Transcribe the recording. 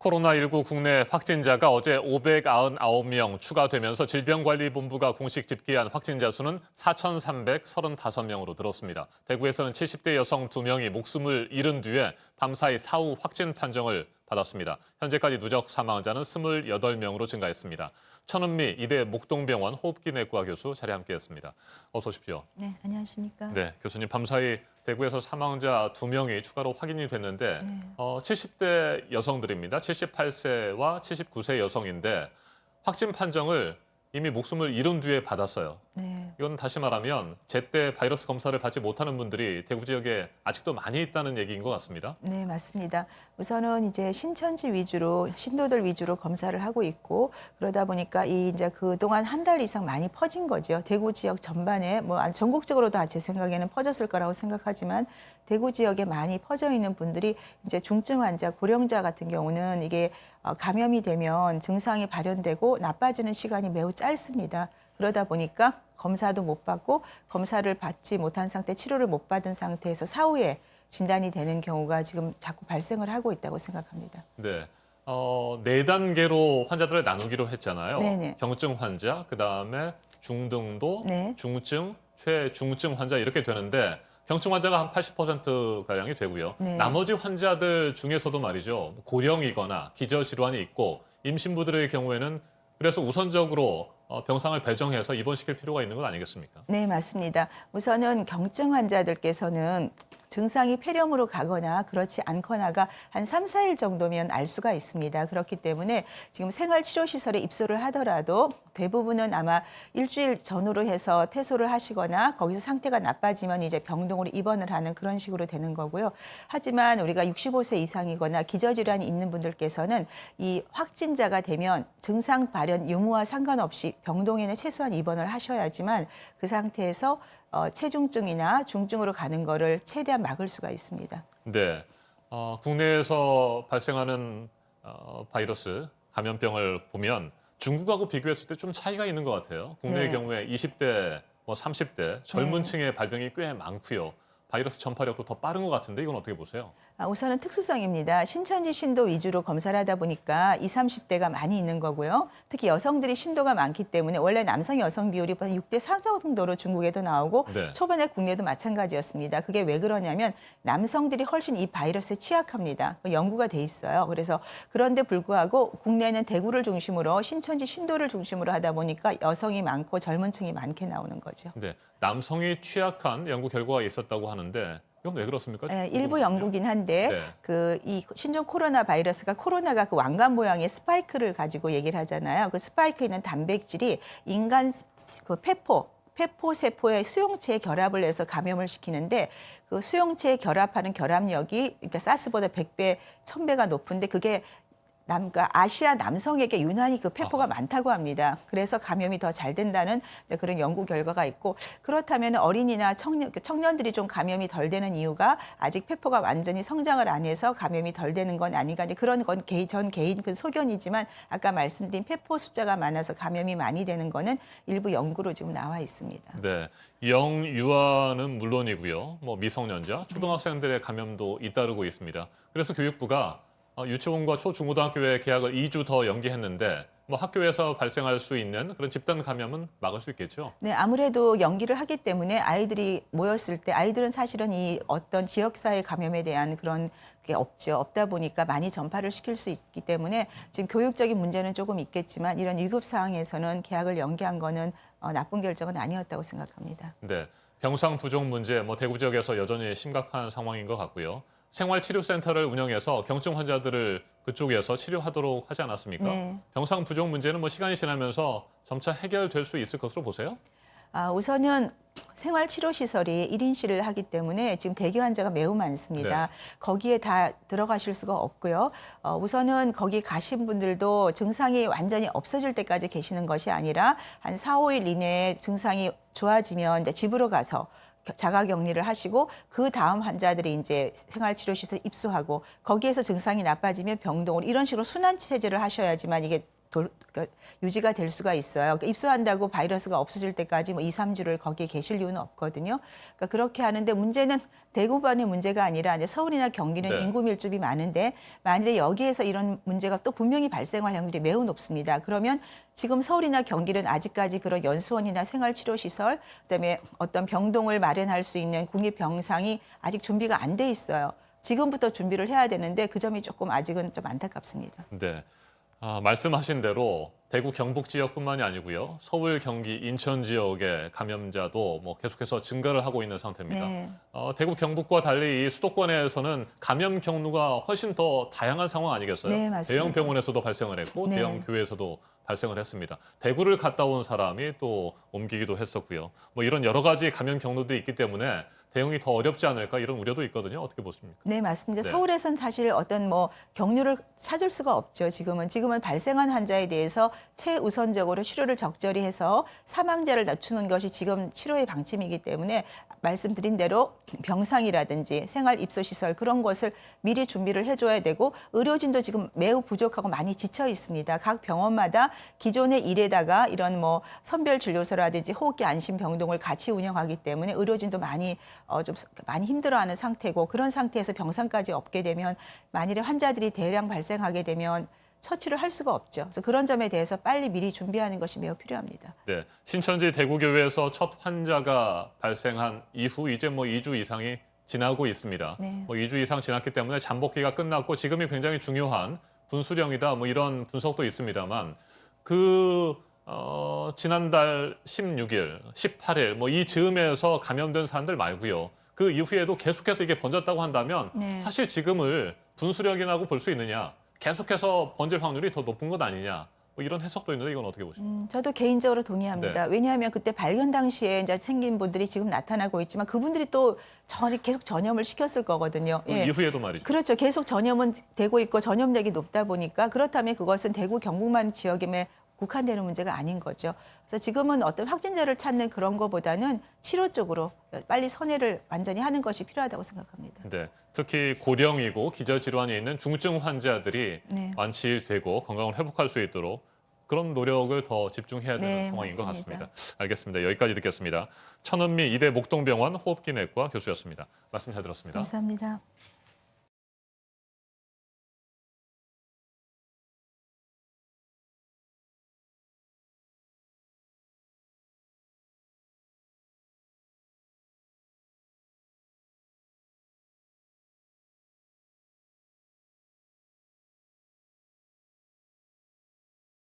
코로나19 국내 확진자가 어제 599명 추가되면서 질병관리본부가 공식 집계한 확진자 수는 4,335명으로 늘었습니다. 대구에서는 70대 여성 2명이 목숨을 잃은 뒤에 밤사이 사후 확진 판정을 받았습니다. 현재까지 누적 사망자는 28명으로 증가했습니다. 천은미 이대 목동병원 호흡기내과 교수 자리에 함께했습니다. 어서 오십시오. 네, 안녕하십니까? 네, 교수님 밤사이 대구에서 사망자 2명이 추가로 확인이 됐는데 70대 여성들입니다. 78세와 79세 여성인데 확진 판정을 이미 목숨을 잃은 뒤에 받았어요. 네. 이건 다시 말하면 제때 바이러스 검사를 받지 못하는 분들이 대구 지역에 아직도 많이 있다는 얘기인 것 같습니다. 네, 맞습니다. 우선은 이제 신천지 위주로, 신도들 위주로 검사를 하고 있고, 그러다 보니까 이제 그동안 한 달 이상 많이 퍼진 거죠. 대구 지역 전반에, 전국적으로 다 제 생각에는 퍼졌을 거라고 생각하지만, 대구 지역에 많이 퍼져 있는 분들이 이제 중증 환자, 고령자 같은 경우는 이게 감염이 되면 증상이 발현되고 나빠지는 시간이 매우 짧습니다. 그러다 보니까 검사도 못 받고 검사를 받지 못한 상태, 치료를 못 받은 상태에서 사후에 진단이 되는 경우가 지금 자꾸 발생을 하고 있다고 생각합니다. 네. 4단계로 환자들을 나누기로 했잖아요. 네네. 경증 환자, 그다음에 중등도, 네. 중증, 최중증 환자 이렇게 되는데 경증 환자가 한 80%가량이 되고요. 네. 나머지 환자들 중에서도 말이죠. 고령이거나 기저질환이 있고 임신부들의 경우에는 그래서 우선적으로 병상을 배정해서 입원시킬 필요가 있는 건 아니겠습니까? 네, 맞습니다. 우선은 경증 환자들께서는 증상이 폐렴으로 가거나 그렇지 않거나가 한 3, 4일 정도면 알 수가 있습니다. 그렇기 때문에 지금 생활치료시설에 입소를 하더라도 대부분은 아마 일주일 전후로 해서 퇴소를 하시거나 거기서 상태가 나빠지면 이제 병동으로 입원을 하는 그런 식으로 되는 거고요. 하지만 우리가 65세 이상이거나 기저질환이 있는 분들께서는 이 확진자가 되면 증상 발현 유무와 상관없이 병동에는 최소한 입원을 하셔야지만 그 상태에서 체중증이나 중증으로 가는 거를 최대한 막을 수가 있습니다. 네. 국내에서 발생하는 바이러스 감염병을 보면 중국하고 비교했을 때 좀 차이가 있는 것 같아요. 국내의 네. 경우에 20대, 30대 젊은 네. 층의 발병이 꽤 많고요. 바이러스 전파력도 더 빠른 것 같은데 이건 어떻게 보세요? 우선은 특수성입니다. 신천지 신도 위주로 검사를 하다 보니까 20, 30대가 많이 있는 거고요. 특히 여성들이 신도가 많기 때문에 원래 남성 여성 비율이 6대 4 정도로 중국에도 나오고 네. 초반에 국내도 마찬가지였습니다. 그게 왜 그러냐면 남성들이 훨씬 이 바이러스에 취약합니다. 연구가 돼 있어요. 그래서 그런데 불구하고 국내는 대구를 중심으로 신천지 신도를 중심으로 하다 보니까 여성이 많고 젊은 층이 많게 나오는 거죠. 네. 남성이 취약한 연구 결과가 있었다고 하는데 이건 왜 그렇습니까? 네, 일부 연구긴 한데 네. 이 신종 코로나 바이러스가 코로나가 그 왕관 모양의 스파이크를 가지고 얘기를 하잖아요. 그 스파이크에 있는 단백질이 인간 그 폐포 세포의 수용체에 결합을 해서 감염을 시키는데 그 수용체에 결합하는 결합력이 그러니까 사스보다 100배, 1000배가 높은데 그게 그러니까 아시아 남성에게 유난히 그 폐포가 많다고 합니다. 그래서 감염이 더 잘 된다는 그런 연구 결과가 있고 그렇다면 어린이나 청년들이 좀 감염이 덜 되는 이유가 아직 폐포가 완전히 성장을 안 해서 감염이 덜 되는 건 아닌가. 그런 건 전 개인 그 소견이지만 아까 말씀드린 폐포 숫자가 많아서 감염이 많이 되는 거는 일부 연구로 지금 나와 있습니다. 네. 영유아는 물론이고요. 미성년자, 초등학생들의 감염도 잇따르고 있습니다. 그래서 교육부가 유치원과 초중고등학교의 개학을 2주 더 연기했는데 학교에서 발생할 수 있는 그런 집단 감염은 막을 수 있겠죠? 네, 아무래도 연기를 하기 때문에 아이들이 모였을 때 아이들은 사실은 이 어떤 지역사회 감염에 대한 그런 게 없죠. 없다 보니까 많이 전파를 시킬 수 있기 때문에 지금 교육적인 문제는 조금 있겠지만 이런 위급 상황에서는 개학을 연기한 거는 나쁜 결정은 아니었다고 생각합니다. 네, 병상 부족 문제 대구 지역에서 여전히 심각한 상황인 것 같고요. 생활치료센터를 운영해서 경증 환자들을 그쪽에서 치료하도록 하지 않았습니까? 네. 병상 부족 문제는 시간이 지나면서 점차 해결될 수 있을 것으로 보세요? 우선은 생활치료시설이 1인실을 하기 때문에 지금 대기 환자가 매우 많습니다. 네. 거기에 다 들어가실 수가 없고요. 우선은 거기 가신 분들도 증상이 완전히 없어질 때까지 계시는 것이 아니라 한 4, 5일 이내에 증상이 좋아지면 이제 집으로 가서 자가격리를 하시고 그 다음 환자들이 이제 생활치료시설 입소하고 거기에서 증상이 나빠지면 병동으로 이런 식으로 순환 체제를 하셔야지만 이게 그러니까 유지가 될 수가 있어요. 그러니까 입소한다고 바이러스가 없어질 때까지 뭐 2, 3주를 거기에 계실 이유는 없거든요. 그러니까 그렇게 하는데 문제는 대구만의 문제가 아니라 이제 서울이나 경기는 네. 인구 밀집이 많은데 만일에 여기에서 이런 문제가 또 분명히 발생할 확률이 매우 높습니다. 그러면 지금 서울이나 경기는 아직까지 그런 연수원이나 생활치료시설, 그다음에 어떤 병동을 마련할 수 있는 국립병상이 아직 준비가 안 돼 있어요. 지금부터 준비를 해야 되는데 그 점이 조금 아직은 좀 안타깝습니다. 네. 말씀하신 대로 대구 경북 지역뿐만이 아니고요. 서울, 경기, 인천 지역의 감염자도 뭐 계속해서 증가를 하고 있는 상태입니다. 네. 대구 경북과 달리 이 수도권에서는 감염 경로가 훨씬 더 다양한 상황 아니겠어요? 네, 맞습니다. 대형 병원에서도 발생을 했고 네. 대형 교회에서도 발생을 했습니다. 대구를 갔다 온 사람이 또 옮기기도 했었고요. 뭐 이런 여러 가지 감염 경로도 있기 때문에 대응이 더 어렵지 않을까 이런 우려도 있거든요. 어떻게 보십니까? 네, 맞습니다. 네. 서울에선 사실 어떤 뭐 경로를 찾을 수가 없죠. 지금은 발생한 환자에 대해서 최우선적으로 치료를 적절히 해서 사망자를 낮추는 것이 지금 치료의 방침이기 때문에 말씀드린 대로 병상이라든지 생활 입소 시설 그런 것을 미리 준비를 해줘야 되고 의료진도 지금 매우 부족하고 많이 지쳐 있습니다. 각 병원마다 기존의 일에다가 이런 뭐 선별 진료소라든지 호흡기 안심 병동을 같이 운영하기 때문에 의료진도 많이 좀 많이 힘들어하는 상태고 그런 상태에서 병상까지 없게 되면 만일에 환자들이 대량 발생하게 되면 처치를 할 수가 없죠. 그래서 그런 점에 대해서 빨리 미리 준비하는 것이 매우 필요합니다. 네, 신천지 대구교회에서 첫 환자가 발생한 이후 이제 뭐 2주 이상이 지나고 있습니다. 네. 뭐 2주 이상 지났기 때문에 잠복기가 끝났고 지금이 굉장히 중요한 분수령이다 뭐 이런 분석도 있습니다만 지난달 16일, 18일 뭐 이 즈음에서 감염된 사람들 말고요. 그 이후에도 계속해서 이게 번졌다고 한다면 네. 사실 지금을 분수령이라고 볼 수 있느냐? 계속해서 번질 확률이 더 높은 것 아니냐? 뭐 이런 해석도 있는데 이건 어떻게 보십니까? 저도 개인적으로 동의합니다. 왜냐하면 그때 발견 당시에 이제 생긴 분들이 지금 나타나고 있지만 그분들이 또 계속 전염을 시켰을 거거든요. 그 이후에도 말이죠. 그렇죠. 계속 전염은 되고 있고 전염력이 높다 보니까 그렇다면 그것은 대구 경북만 지역임에 국한되는 문제가 아닌 거죠. 그래서 지금은 어떤 확진자를 찾는 그런 거보다는 치료 쪽으로 빨리 선회를 완전히 하는 것이 필요하다고 생각합니다. 네, 특히 고령이고 기저질환이 있는 중증 환자들이 네. 완치되고 건강을 회복할 수 있도록 그런 노력을 더 집중해야 되는 네, 상황인 것 맞습니다. 같습니다. 알겠습니다. 여기까지 듣겠습니다. 천은미 이대 목동병원 호흡기내과 교수였습니다. 말씀 잘 들었습니다. 감사합니다.